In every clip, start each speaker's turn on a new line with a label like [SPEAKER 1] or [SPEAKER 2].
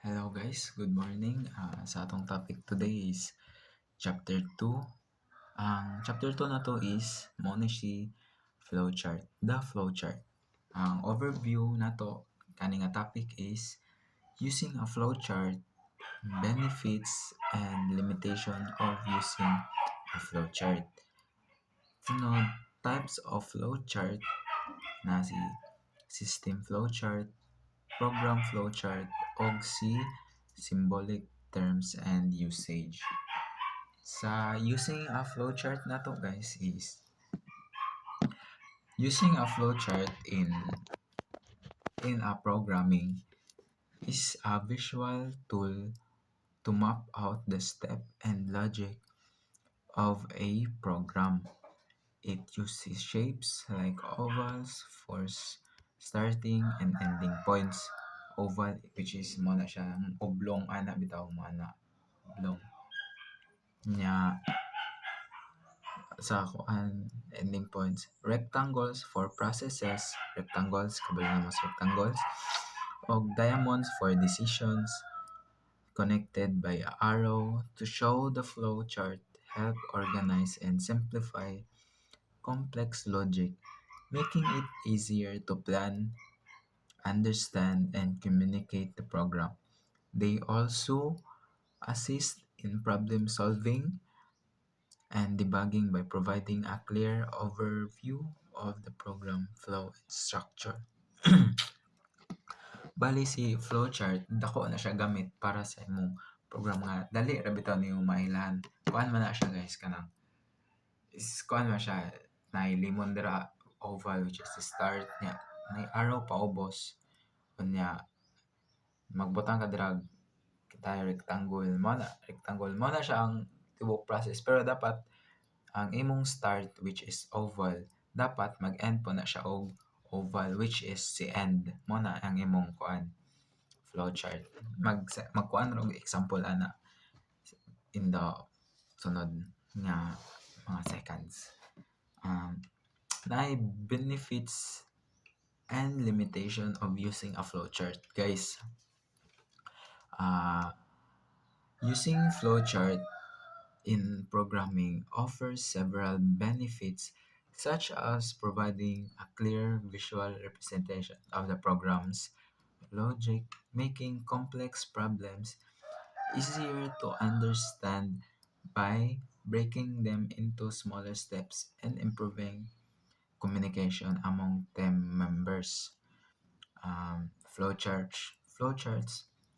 [SPEAKER 1] Hello guys, good morning. Sa atong topic today is chapter 2. Ang chapter 2 na to is Monashi flowchart, the flowchart. Ang overview na to, kani nga topic is using a flowchart, benefits and limitation of using a flowchart. Sunod, types of flowchart na si system flowchart, program flowchart, og si symbolic terms and usage. Sa using a flowchart na to guys is using a flowchart in a programming is a visual tool to map out the step and logic of a program. It uses shapes like ovals for starting and ending points. Oval which is mo na siya oblong ana bitaw mo ana oblong nya sa kuan ending points. Rectangles for processes, rectangles kabalo na mas rectangles, og diamonds for decisions connected by a arrow to show the flow chart, help organize and simplify complex logic, making it easier to plan, understand, and communicate the program. They also assist in problem solving and debugging by providing a clear overview of the program flow and structure. Bali si flowchart, dako na siya gamit para sa imong program nga dali ra bitaw nimo mailahan. Kuan man na siya guys kanang kuan man siya na limon dira oval which is the start niya. May arrow pa ubos unya magbutang ka dira kita rectangle mo na siya ang tibok process pero dapat ang imong start which is oval dapat mag-end po na siya og oval which is si end mo na ang imong kuan flowchart magkuan og example ana in the sunod nga mga seconds. Na benefits and limitation of using a flowchart guys. Using flowchart in programming offers several benefits such as providing a clear visual representation of the program's logic, making complex problems easier to understand by breaking them into smaller steps and improving communication among team members. Flowcharts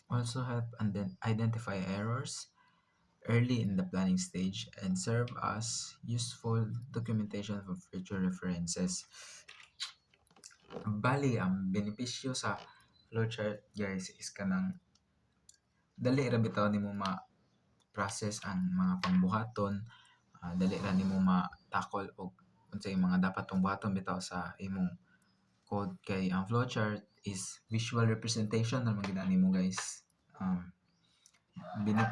[SPEAKER 1] also help identify errors early in the planning stage and serve as useful documentation for future references. Bali, ang benepisyo sa flowchart guys is kanang dali ra bitaw nimo ma-process ang mga pangbuhaton, dali ra nimo ma-tackle og unsay mga dapat pang buhaton bitaw sa imong code kay ang flowchart is visual representation naman gid nimo guys.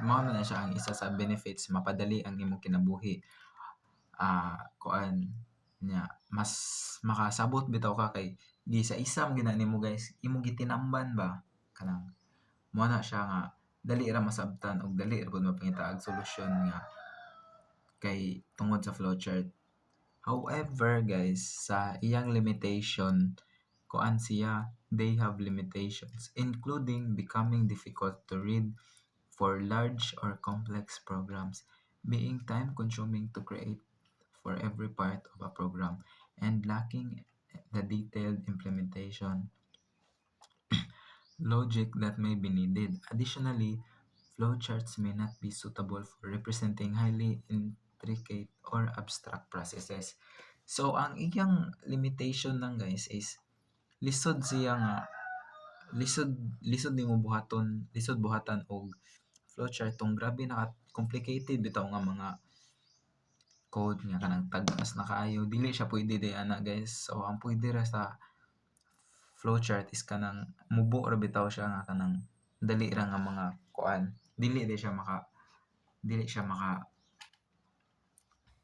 [SPEAKER 1] Mao na siya ang isa sa benefits, mapadali ang imong kinabuhi. Kuan nya mas makasabot bitaw ka kay di sa isam gina nimo guys imong gitinamban ba kanang mo na siya nga dali ra masabtan og dali ra pud mapangita og solusyon nga kay tungod sa flowchart. However guys, sa iyang limitation kuan siya, they have limitations including becoming difficult to read for large or complex programs, being time consuming to create for every part of a program, and lacking the detailed implementation logic that may be needed. Additionally, flowcharts may not be suitable for representing highly intricate or abstract processes. So, ang iyang limitation lang guys is lisod siya nga lisod nimo buhatan og flowchart tong grabe na complicated bitaw nga mga code nga kanang tag-as na kaayo dili siya pwede day ana guys. So ang pwede ra sa flowchart is kanang mubo ra bitaw siya nga kanang dali ra nga mga kuan dili siya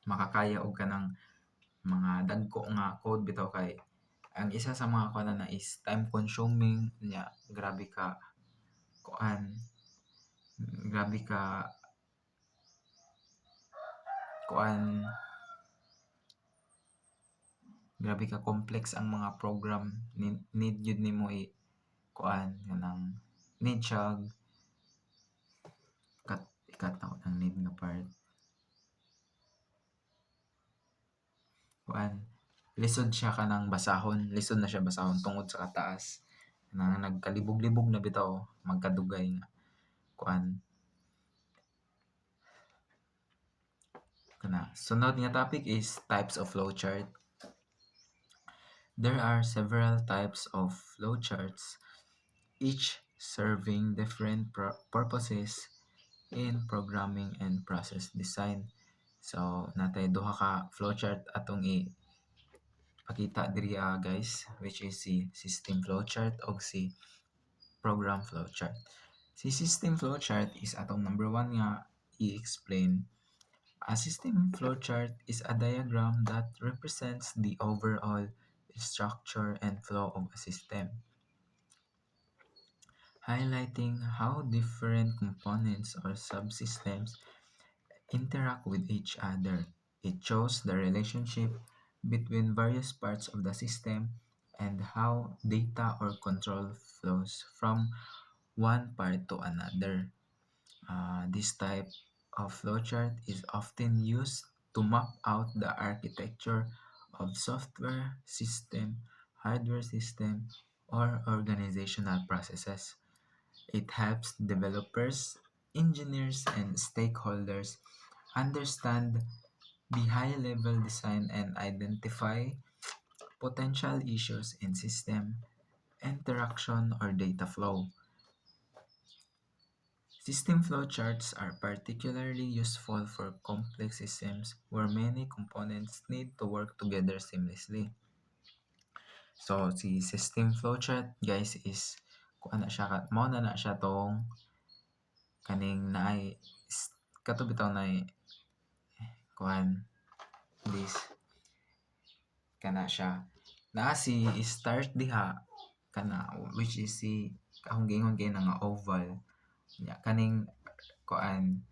[SPEAKER 1] makakaya og kanang mga dagko nga code bitaw kay ang isa sa mga kuan na is time consuming nya grabe ka kuan grabe ka kuan grabe ka complex ang mga program need yun nimo kuan kanang need siya ikat ako ng need nga part kuan lisod siya kanang basahon, lisod na siya basahon tungod sa kataas na nagkalibog-libog na bitaw magkadugay nga kuan kana. Sunod nga topic is types of flowchart. There are several types of flowcharts, each serving different purposes in programming and process design. So natay duha ka flowchart atong pakita diri guys, which is si system flowchart o si program flowchart. Si system flowchart is atong number 1 nga i-explain. A system flowchart is a diagram that represents the overall structure and flow of a system, highlighting how different components or subsystems interact with each other. It shows the relationship between various parts of the system and how data or control flows from one part to another. This type of flowchart is often used to map out the architecture of software system, hardware system, or organizational processes. It helps developers, engineers, and stakeholders understand the high-level design and identify potential issues in system interaction or data flow. System flowcharts are particularly useful for complex systems where many components need to work together seamlessly. So, si system flowchart, guys, is kung na siya, mao na siya tong kaning naay kato bitaw naay kuan this kana siya naa si start diha kana which is si akong gingon kay nga oval nya kaning kuan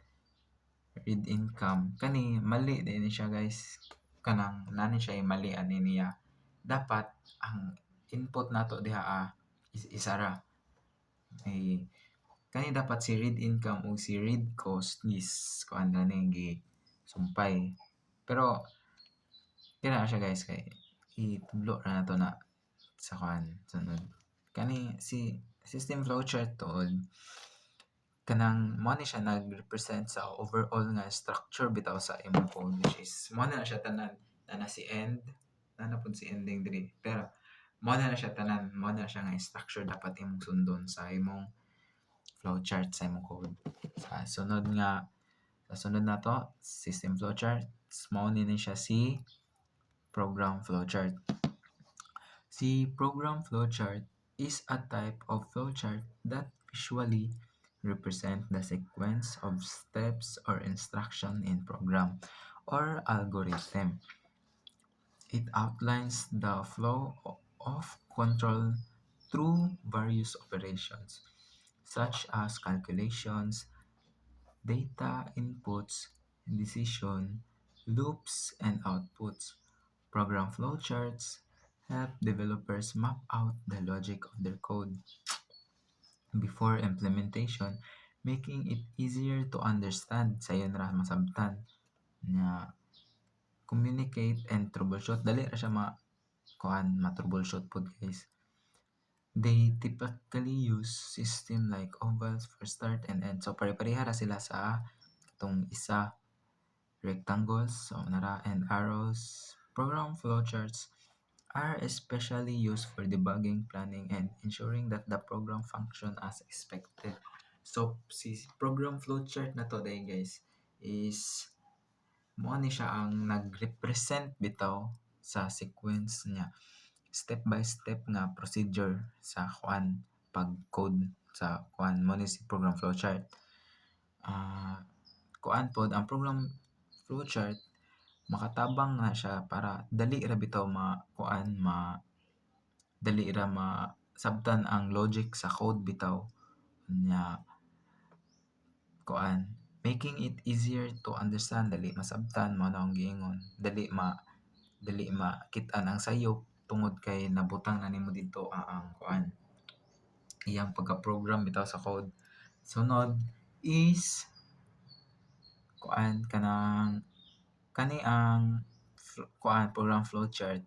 [SPEAKER 1] read income kani mali din siya guys kanang nani siya mali ani niya dapat ang input nato diha is isara ay kani dapat si read income o si read cost is kuan na gi sumpay pero kaya siya guys kay itudlo ra nato na sa kuan sunod kani si system flowchart tuod kanang mo ni siya nag-represent sa overall nga structure bitaw sa imong code which is mo na siya tanan na si end na pud si ending diri pero mo na siya tanan mo na siya nga structure dapat imong sundon sa imong flowchart sa imong code. Sa sunod na to system flowchart mo ni siya si program flowchart. Si program flowchart is a type of flowchart that visually represent the sequence of steps or instruction in program or algorithm. It outlines the flow of control through various operations such as calculations, data inputs, decision, loops, and outputs. Program flowcharts help developers map out the logic of their code before implementation, making it easier to understand sayon ra masabtan na communicate and troubleshoot dali ra siya ma-troubleshoot pod guys. They typically use system like ovals for start and end. So pare-pareha ra sila sa itong isa rectangles so nara and arrows. Program flowcharts are especially used for debugging, planning, and ensuring that the program function as expected. So, si program flowchart na to day guys is mo ni siya ang nag-represent bitaw sa sequence niya step by step nga procedure sa kuan pag-code sa kuan mo ni si program flowchart. Kuan pod ang program flowchart makatabang na siya para dali ra bitaw dali ra sabtan ang logic sa code bitaw Nya kuan making it easier to understand, dali masabtan mo na ang giingon, dali makit-an ang sayop tungod kay nabutang na nimo didto ang kuan iyang pagka-program bitaw sa code. Sunod is kuan kanang kani ang kuan program flowchart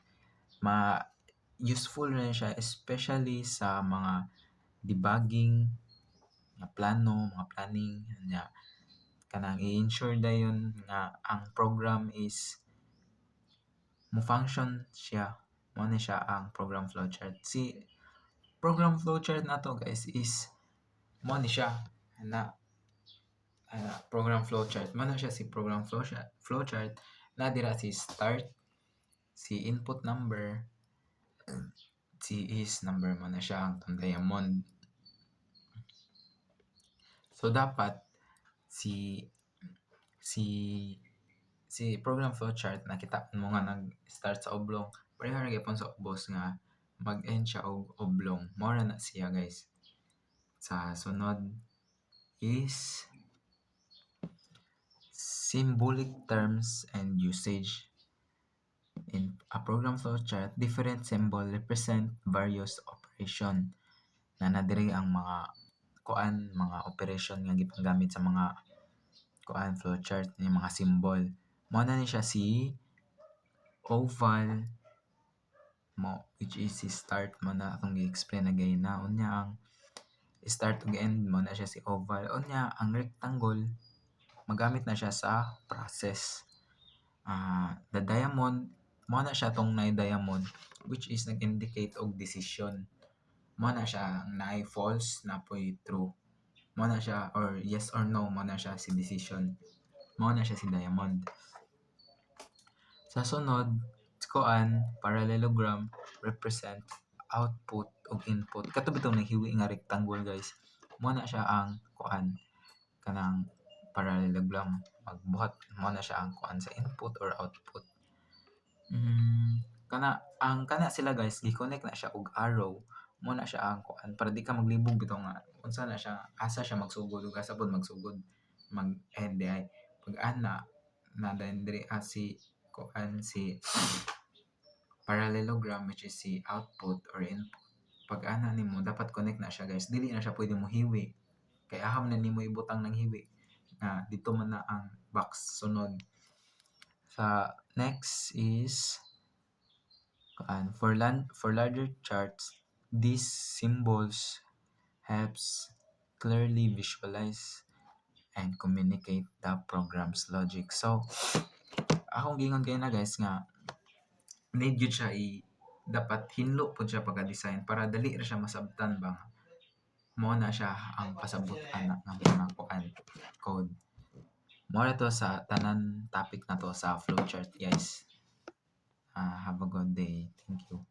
[SPEAKER 1] useful rin siya especially sa mga debugging, mga plano, mga planning nya kanang i-ensure dayon nga ang program is mo function siya. Mo ni siya ang program flowchart. Si program flowchart nato guys is mo ni siya na program flowchart. Mo na siya si program flowchart na dira si start, si input number, si is number mo na siya ang diamond. So dapat si program flowchart nakita mo nga nag-start sa oblong, pareho ra gyapon sa ubos nga mag-end siya og oblong. Mao ra na siya guys. Sa sunod is symbolic terms and usage. In a program flowchart, different symbol represent various operation na nadiri ang mga operation nga gipanggamit sa mga flowchart ni mga symbol. Mao na ni siya si oval which is si start mo na akong gi-explain na gayna. Unya ang start ug end mo na siya si oval. Unya ang rectangle magamit na siya sa process. The diamond mo na siya tong nay diamond which is nag-indicate og decision. Mo na siya ang naay false na poy true. Mo na siya or yes or no mo na siya si decision. Mo na siya si diamond. Sa sunod, kuan parallelogram represent output ug input. Kato bitong naghiwi nga rectangle guys. Mo na siya ang kuan kanang parallelogram. Magbuhat mo na siya ang kuan sa input or output. Kana sila guys, gi-connect na siya og arrow. Mo na siya ang kuan para di ka maglibog bitaw nga unsa na siya, asa siya magsugod ug asa pod magsugod mag-end ay pag-ana na diri si kuan si parallelogram which is si output or input. Pag-ana nimo dapat connect na siya guys. Dili na siya pwede mo hiwi. Kay aham na nimo ibutang ng hiwi na dito man na ang box sunod. Sa next is for larger charts, these symbols helps clearly visualize and communicate the program's logic. So, akong gingon kay na guys nga need yun siya dapat hinlo po siya pagka-design para dali ra siya masabtan ba mo na siya ang pasabot-an ng mga code. Mo na to sa tanan topic na to sa flowchart guys. Have a good day. Thank you.